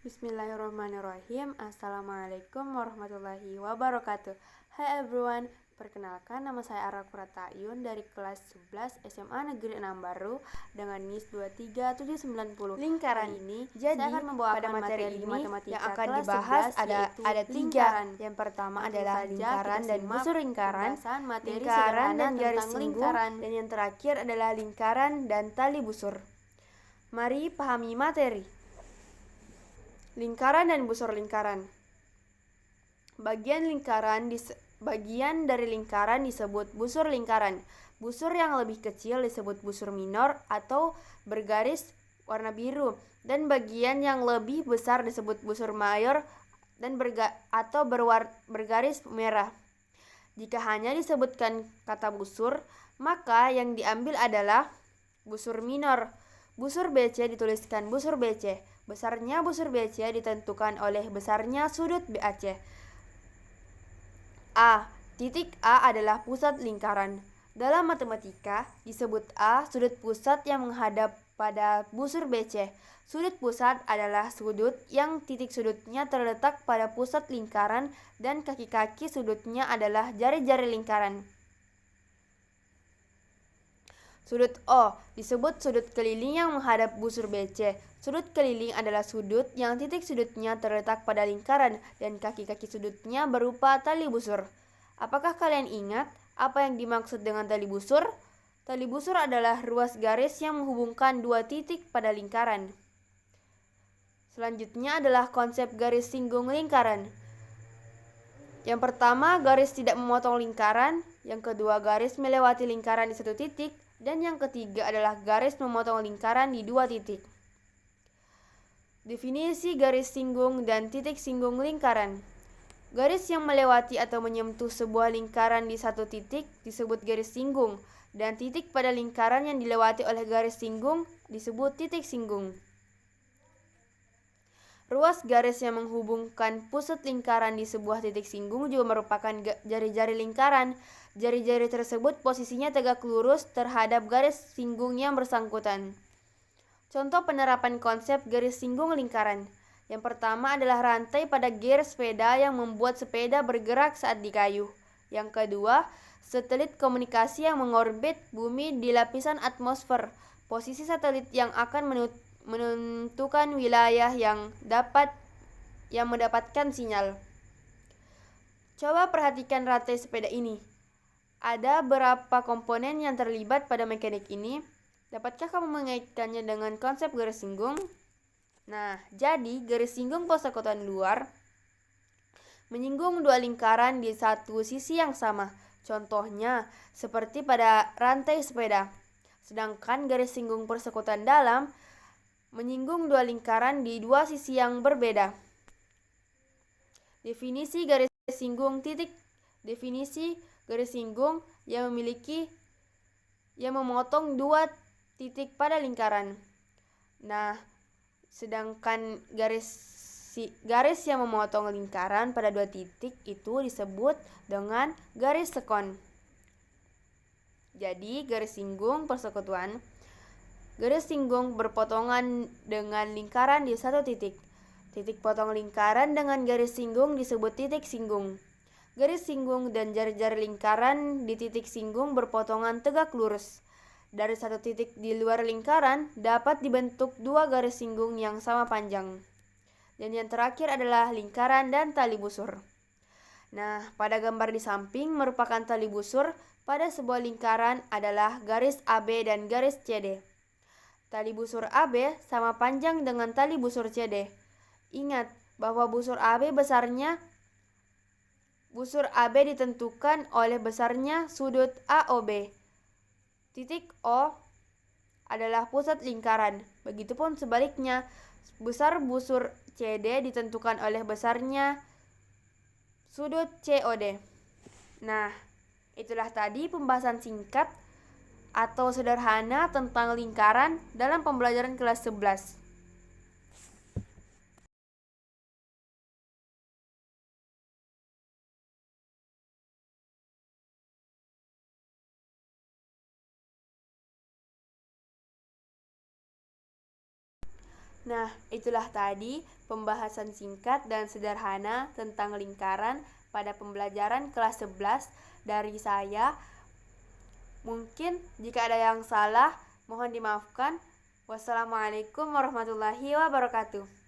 Bismillahirrahmanirrahim. Assalamualaikum warahmatullahi wabarakatuh. Hai everyone, perkenalkan nama saya Ara Kuratayun dari kelas 11 SMA Negeri 6 Baru dengan NIS 23790. Lingkaran ini jadi saya akan membawakan materi ini matematika yang akan dibahas ada tiga. Yang pertama adalah lingkaran dan busur lingkaran, lingkaran dan garis lingkaran, dan yang terakhir adalah lingkaran dan tali busur. Mari pahami materi. Lingkaran dan busur lingkaran. Bagian dari lingkaran disebut busur lingkaran. Busur yang lebih kecil disebut busur minor atau bergaris warna biru, dan bagian yang lebih besar disebut busur mayor dan bergaris merah. Jika hanya disebutkan kata busur, maka yang diambil adalah busur minor. Busur BC dituliskan busur BC. Besarnya busur BC ditentukan oleh besarnya sudut BAC. A. Titik A adalah pusat lingkaran. Dalam matematika disebut A sudut pusat yang menghadap pada busur BC. Sudut pusat adalah sudut yang titik sudutnya terletak pada pusat lingkaran dan kaki-kaki sudutnya adalah jari-jari lingkaran. Sudut O disebut sudut keliling yang menghadap busur BC. Sudut keliling adalah sudut yang titik sudutnya terletak pada lingkaran dan kaki-kaki sudutnya berupa tali busur. Apakah kalian ingat apa yang dimaksud dengan tali busur? Tali busur adalah ruas garis yang menghubungkan dua titik pada lingkaran. Selanjutnya adalah konsep garis singgung lingkaran. Yang pertama, garis tidak memotong lingkaran. Yang kedua, garis melewati lingkaran di satu titik. Dan yang ketiga adalah garis memotong lingkaran di dua titik. Definisi garis singgung dan titik singgung lingkaran. Garis yang melewati atau menyentuh sebuah lingkaran di satu titik disebut garis singgung, dan titik pada lingkaran yang dilewati oleh garis singgung disebut titik singgung. Ruas garis yang menghubungkan pusat lingkaran di sebuah titik singgung juga merupakan jari-jari lingkaran. Jari-jari tersebut posisinya tegak lurus terhadap garis singgung yang bersangkutan. Contoh penerapan konsep garis singgung lingkaran. Yang pertama adalah rantai pada gear sepeda yang membuat sepeda bergerak saat dikayuh. Yang kedua, satelit komunikasi yang mengorbit bumi di lapisan atmosfer. Posisi satelit yang akan menentukan wilayah yang mendapatkan sinyal. Coba perhatikan rantai sepeda ini. Ada berapa komponen yang terlibat pada mekanik ini? Dapatkah kamu mengaitkannya dengan konsep garis singgung? Nah, jadi garis singgung persekutuan luar menyinggung dua lingkaran di satu sisi yang sama. Contohnya, seperti pada rantai sepeda. Sedangkan garis singgung persekutuan dalam menyinggung dua lingkaran di dua sisi yang berbeda. Definisi garis singgung Definisi garis singgung yang memotong dua titik pada lingkaran. Nah, sedangkan garis yang memotong lingkaran pada dua titik itu disebut dengan garis sekon. Jadi, garis singgung persekutuan. Garis singgung berpotongan dengan lingkaran di satu titik. Titik potong lingkaran dengan garis singgung disebut titik singgung. Garis singgung dan jari-jari lingkaran di titik singgung berpotongan tegak lurus. Dari satu titik di luar lingkaran dapat dibentuk dua garis singgung yang sama panjang. Dan yang terakhir adalah lingkaran dan tali busur. Nah, pada gambar di samping merupakan tali busur pada sebuah lingkaran adalah garis AB dan garis CD. Tali busur AB sama panjang dengan tali busur CD. Ingat bahwa busur AB ditentukan oleh besarnya sudut AOB. Titik O adalah pusat lingkaran. Begitupun sebaliknya, besar busur CD ditentukan oleh besarnya sudut COD. Nah, itulah tadi pembahasan singkat atau sederhana tentang lingkaran dalam pembelajaran kelas 11. Nah, itulah tadi pembahasan singkat dan sederhana tentang lingkaran pada pembelajaran kelas 11 dari saya. Mungkin jika ada yang salah, mohon dimaafkan. Wassalamualaikum warahmatullahi wabarakatuh.